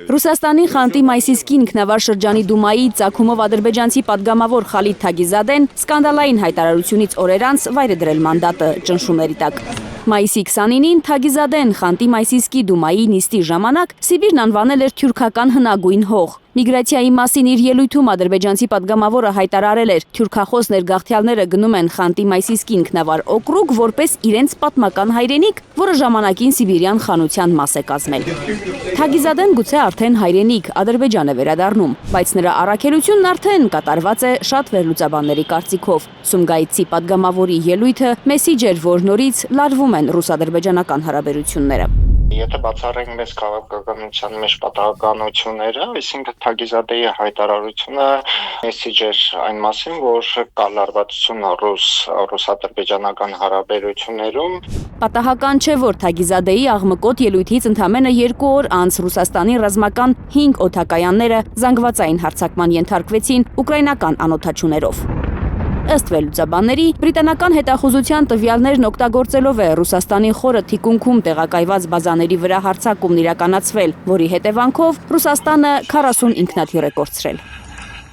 Ռուսաստանի Խանտի Մայսիսկի ինքնավար շրջանի դումայի ծագումով ադրբեջանցի պատգամավոր Խալիդ Թագիզադեն սկանդալային հայտարարությունից օրեր անց վայր է դրել մանդատը ճնշումների տակ։ Մայիսի 29-ին Թագիզադեն Խանտի Մայսիսկի դումայի նիստի ժամանակ Սիբիրն անվանել էր թյուրքական հնագույն հող։ Միգրացիայի մասին իր ելույթում ադրբեջանցի պատգամավորը հայտարարել էր թյուրքախոս ներգաղթյալները գնում են Խանտի Մայսիսկի ինքնավար օկրուգ որպես իրենց պատմական հայրենիք, որը ժամանակին սիբիրյան խանության մաս է կազմել։ Թագիզադեն գուցե արդեն հայրենիք Ադրբեջան է վերադառնում, բայց նրա առաքելությունն արդեն կատարված է շատ վերլուծաբանների կարծիքով։ Սումգայիցի պատգամավորի ելույթը մեսիջ էր, որ նորից լարվում են ռուս-ադրբեջանական հարաբերությունները։ Եթե բացառենք մեծ քաղաքականության մեջ պատահականությունները, այսինքն Թագիզադեի հայտարարությունը մեսիջ էր այն մասին, որ կա լարվածություն ռուս-ադրբեջանական հարաբերություններում։ Պատահական չէ, որ Թագիզադեի աղմկոտ ելույթից ընդամենը 2 օր անց Ռուսաստանի ռազմական 5 օդակայանները զանգվածային հարձակման ենթարկվեցին ուկրաինական անօդաչուներով։ Ըստ վերլուծաբանների, բրիտանական հետախուզության տվյալներն օգտագործելով է Ռուսաստանի խորը թիկունքում տեղակայված բազաների վրա հարձակումն իրականացվել, որի հետևանքով Ռուսաստանը 40 ինքնաթիռ է կորցրել։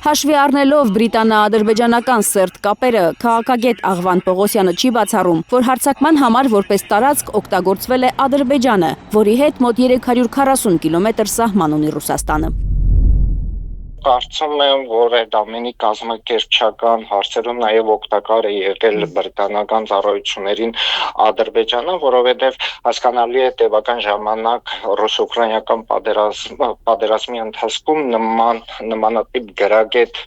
Հաշվի առնելով բրիտանա-ադրբեջանական սերտ կապերը, քաղաքագետ Աղվան Պողոսյանը չի բացառում, որ հարձակման համար որպես տարածք օգտագործվել է Ադրբեջանը, որի հետ մոտ 340 կիլոմետր սահման ունի Ռուսաստանը։ Կարծում եմ, որ այդ ամենի կազմակերպչական հարցերում նաև օգտակար է եղել բրիտանական ծառայություններին Ադրբեջանը, որովհետև հասկանալի է տևական ժամանակ ռուս-ուկրաինական պատերազմի ընթացքում նմանատիպ գրագետ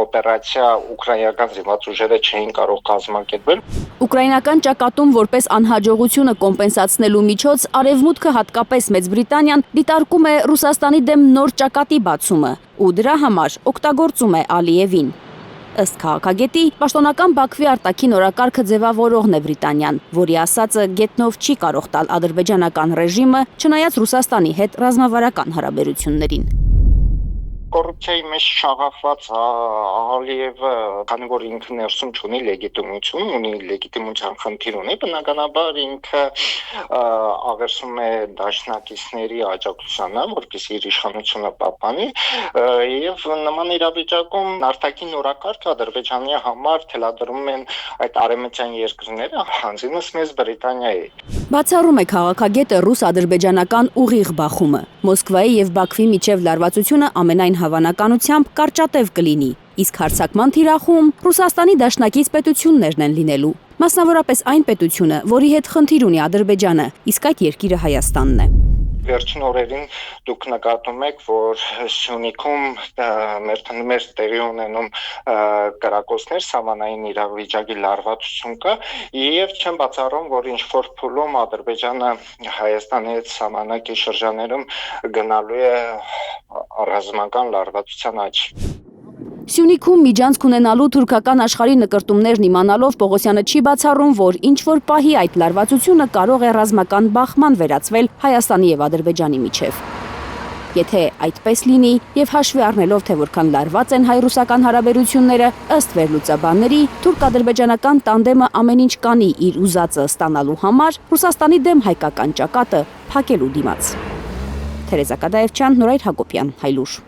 օպերացիա ուկրաինական զինված ուժերը չէին կարող կազմակերպել։ Ուկրաինական ճակատում որպես անհաջողությունը կոմպենսացնելու միջոց Արևմուտքը, հատկապես Մեծ Բրիտանիան, դիտարկում է Ռուսաստանի դեմ նոր ճակատի բացումը ու դրա համար օգտագործում է Ալիևին։ Ըստ քաղաքագետի, պաշտոնական Բաքվի արտաքին օրակարգը ձևավորողն է Բրիտանիան, որի ասածը գետնով չի կարող տալ ադրբեջանական ռեժիմը, չնայած Ռուսաստանի հետ ռազմավարական հարաբերություններին։ Կոռուպցիայի մեջ շաղախված Ալիևը, քանի որ ինքը ներսում չունի լեգիտիմություն, ունի լեգիտիմության խնդիր ունի, բնականաբար ինքը աղերսում է դաշնակիցների աջակցությանը, որպեսզի իր իշխանությունը պահպանի, եւ նման իրավիճակում արտաքին օրակարգը Ադրբեջանի համար թելադրում են այդ արևմտյան երկրները, հանձինս մեծ Բրիտանիայի։ Բացառում է քաղաքագետը ռուս-ադրբեջանական ուղիղ բախումը։ Մոսկվայի եւ Բաքվի միջև լարվածությունը ամենայն հավանականությամբ կարճատև կլինի, իսկ հարձակման թիրախում Ռուսաստանի դաշնակից պետություններն են լինելու, մասնավորապես այն պետությունը, որի հետ խնդիր ունի Ադրբեջանը, իսկ այդ երկիրը Հայաստանն է։ Վերջին օրերին դուք նկատում եք, որ Սյունիքում մեր տեղի ունենում կրակոցներ, սահմանային իրավիճակի լարվածություն կա, եւ չեմ բացառում, որ ինչ-որ փուլում Ադրբեջանը Հայաստանի հետ սահմանակի շրջաներում գնալու է ռազմական լարվածության աճ։ Սյունիքում միջանցք ունենալու թուրքական աշխարհի նկրտումներն իմանալով Պողոսյանը չի բացառում, որ ինչ-որ պահի այդ լարվածությունը կարող է ռազմական բախման վերածվել Հայաստանի եւ Ադրբեջանի միջև։ Եթե այդպես լինի եւ հաշվի առնելով, թե որքան լարված են հայ-ռուսական հարաբերությունները, ըստ վերլուծաբանների, թուրք-ադրբեջանական տանդեմը ամեն ինչ կանի իր ուզածը ստանալու համար Ռուսաստանի դեմ հայկական ճակատը փակելու դիմաց։ Թերեզա Կադաևչյան, Նորայր Հակոբյան, Հայլուր։